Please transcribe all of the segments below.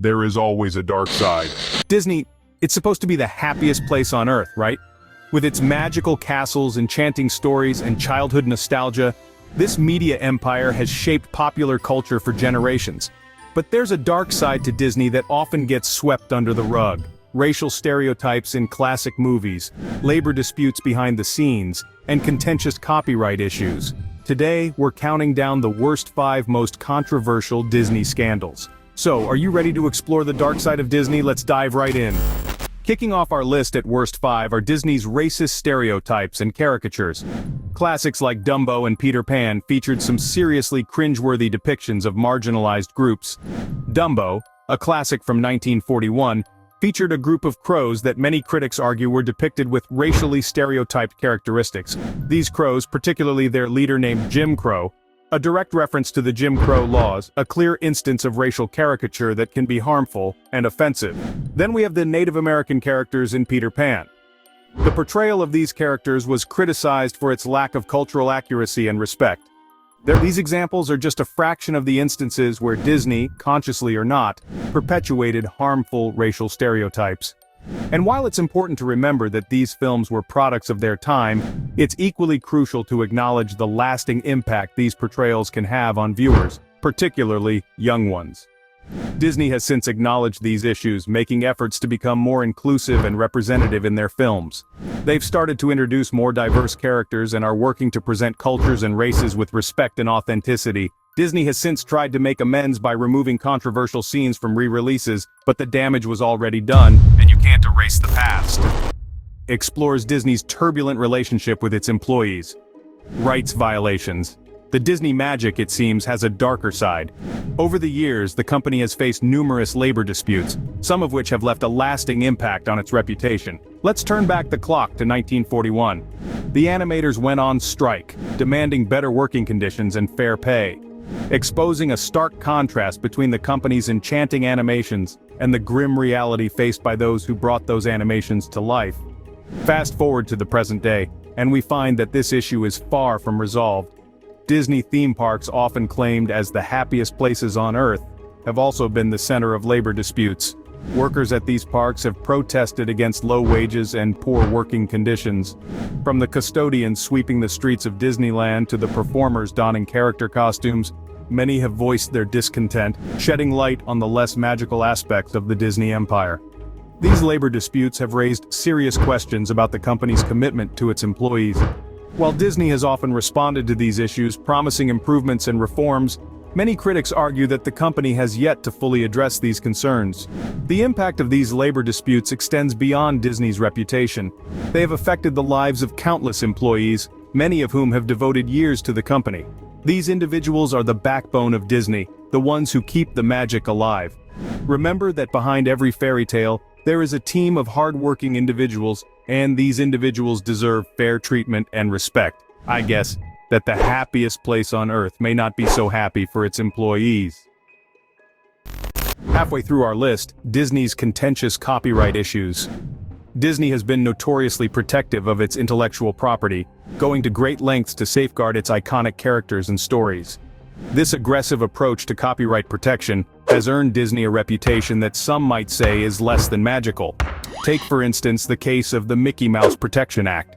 there is always a dark side. Disney, it's supposed to be the happiest place on earth, right? With its magical castles, enchanting stories, and childhood nostalgia, this media empire has shaped popular culture for generations. But there's a dark side to Disney that often gets swept under the rug. Racial stereotypes in classic movies, labor disputes behind the scenes, and contentious copyright issues. Today, we're counting down the worst 5 most controversial Disney scandals. So, are you ready to explore the dark side of Disney? Let's dive right in. Kicking off our list at worst 5 are Disney's racist stereotypes and caricatures. Classics like Dumbo and Peter Pan featured some seriously cringeworthy depictions of marginalized groups. Dumbo, a classic from 1941, featured a group of crows that many critics argue were depicted with racially stereotyped characteristics. These crows, particularly their leader named Jim Crow, a direct reference to the Jim Crow laws, a clear instance of racial caricature that can be harmful and offensive. Then we have the Native American characters in Peter Pan. The portrayal of these characters was criticized for its lack of cultural accuracy and respect. These examples are just a fraction of the instances where Disney, consciously or not, perpetuated harmful racial stereotypes. And while it's important to remember that these films were products of their time, it's equally crucial to acknowledge the lasting impact these portrayals can have on viewers, particularly young ones. Disney has since acknowledged these issues, making efforts to become more inclusive and representative in their films. They've started to introduce more diverse characters and are working to present cultures and races with respect and authenticity. Disney has since tried to make amends by removing controversial scenes from re-releases, but the damage was already done, and you can't erase the past. Explores Disney's turbulent relationship with its employees. Rights violations. The Disney magic, it seems, has a darker side. Over the years, the company has faced numerous labor disputes, some of which have left a lasting impact on its reputation. Let's turn back the clock to 1941. The animators went on strike, demanding better working conditions and fair pay, exposing a stark contrast between the company's enchanting animations and the grim reality faced by those who brought those animations to life. Fast forward to the present day, and we find that this issue is far from resolved. Disney theme parks, often claimed as the happiest places on Earth, have also been the center of labor disputes. Workers at these parks have protested against low wages and poor working conditions. From the custodians sweeping the streets of Disneyland to the performers donning character costumes, many have voiced their discontent, shedding light on the less magical aspects of the Disney empire. These labor disputes have raised serious questions about the company's commitment to its employees. While Disney has often responded to these issues, promising improvements and reforms, many critics argue that the company has yet to fully address these concerns. The impact of these labor disputes extends beyond Disney's reputation. They have affected the lives of countless employees, many of whom have devoted years to the company. These individuals are the backbone of Disney, the ones who keep the magic alive. Remember that behind every fairy tale, there is a team of hard-working individuals, and these individuals deserve fair treatment and respect. I guess that the happiest place on Earth may not be so happy for its employees. Halfway through our list, Disney's contentious copyright issues. Disney has been notoriously protective of its intellectual property, going to great lengths to safeguard its iconic characters and stories. This aggressive approach to copyright protection has earned Disney a reputation that some might say is less than magical. Take, for instance, the case of the Mickey Mouse Protection Act.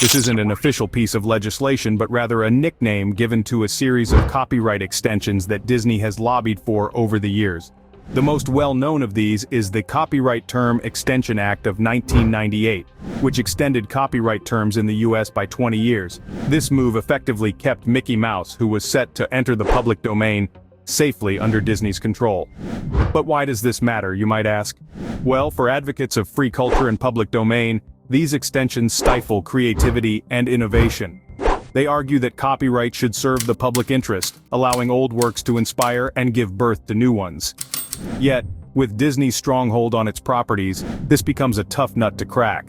This isn't an official piece of legislation, but rather a nickname given to a series of copyright extensions that Disney has lobbied for over the years. The most well-known of these is the Copyright Term Extension Act of 1998, which extended copyright terms in the US by 20 years. This move effectively kept Mickey Mouse, who was set to enter the public domain, safely under Disney's control. But why does this matter, you might ask? Well, for advocates of free culture and public domain, these extensions stifle creativity and innovation. They argue that copyright should serve the public interest, allowing old works to inspire and give birth to new ones. Yet, with Disney's stronghold on its properties, this becomes a tough nut to crack.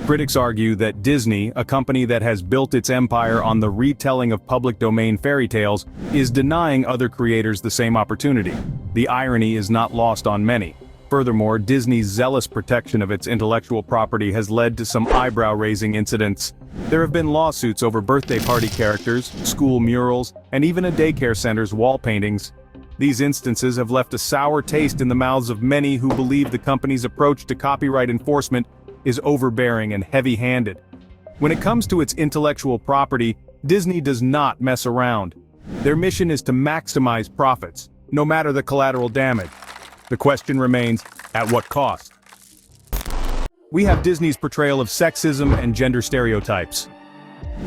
Critics argue that Disney, a company that has built its empire on the retelling of public domain fairy tales, is denying other creators the same opportunity. The irony is not lost on many. Furthermore, Disney's zealous protection of its intellectual property has led to some eyebrow-raising incidents. There have been lawsuits over birthday party characters, school murals, and even a daycare center's wall paintings. These instances have left a sour taste in the mouths of many who believe the company's approach to copyright enforcement is overbearing and heavy-handed. When it comes to its intellectual property, Disney does not mess around. Their mission is to maximize profits, no matter the collateral damage. The question remains, at what cost? We have Disney's portrayal of sexism and gender stereotypes.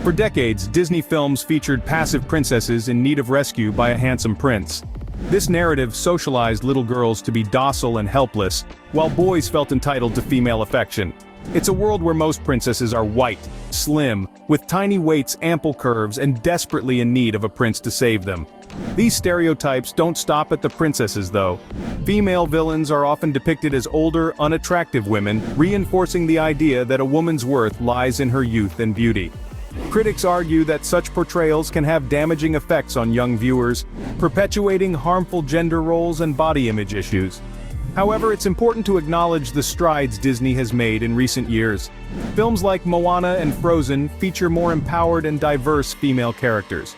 For decades, Disney films featured passive princesses in need of rescue by a handsome prince. This narrative socialized little girls to be docile and helpless, while boys felt entitled to female affection. It's a world where most princesses are white, slim, with tiny weights, ample curves, and desperately in need of a prince to save them. These stereotypes don't stop at the princesses though. Female villains are often depicted as older, unattractive women, reinforcing the idea that a woman's worth lies in her youth and beauty. Critics argue that such portrayals can have damaging effects on young viewers, perpetuating harmful gender roles and body image issues. However, it's important to acknowledge the strides Disney has made in recent years. Films like Moana and Frozen feature more empowered and diverse female characters.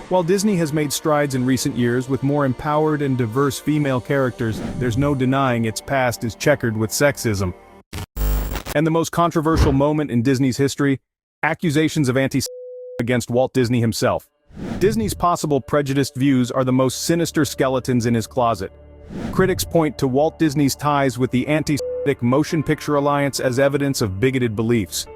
While Disney has made strides in recent years with more empowered and diverse female characters, there's no denying its past is checkered with sexism. And the most controversial moment in Disney's history? Accusations of anti-Semitism against Walt Disney himself. Disney's possible prejudiced views are the most sinister skeletons in his closet. Critics point to Walt Disney's ties with the anti-Semitic Motion Picture Alliance as evidence of bigoted beliefs.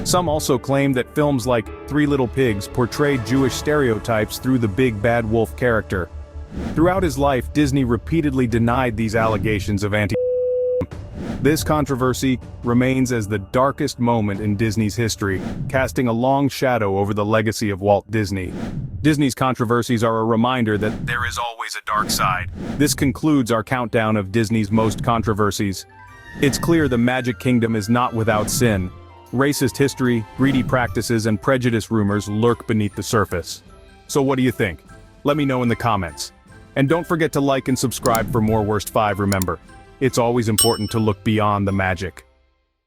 Some also claim that films like Three Little Pigs portrayed Jewish stereotypes through the big bad wolf character. Throughout his life, Disney repeatedly denied these allegations of anti-Semitism. This controversy remains as the darkest moment in Disney's history, casting a long shadow over the legacy of Walt Disney. Disney's controversies are a reminder that there is always a dark side. This concludes our countdown of Disney's most controversies. It's clear the Magic Kingdom is not without sin. Racist history, greedy practices, and prejudice rumors lurk beneath the surface. So what do you think? Let me know in the comments. And don't forget to like and subscribe for more Worst 5. Remember, it's always important to look beyond the magic.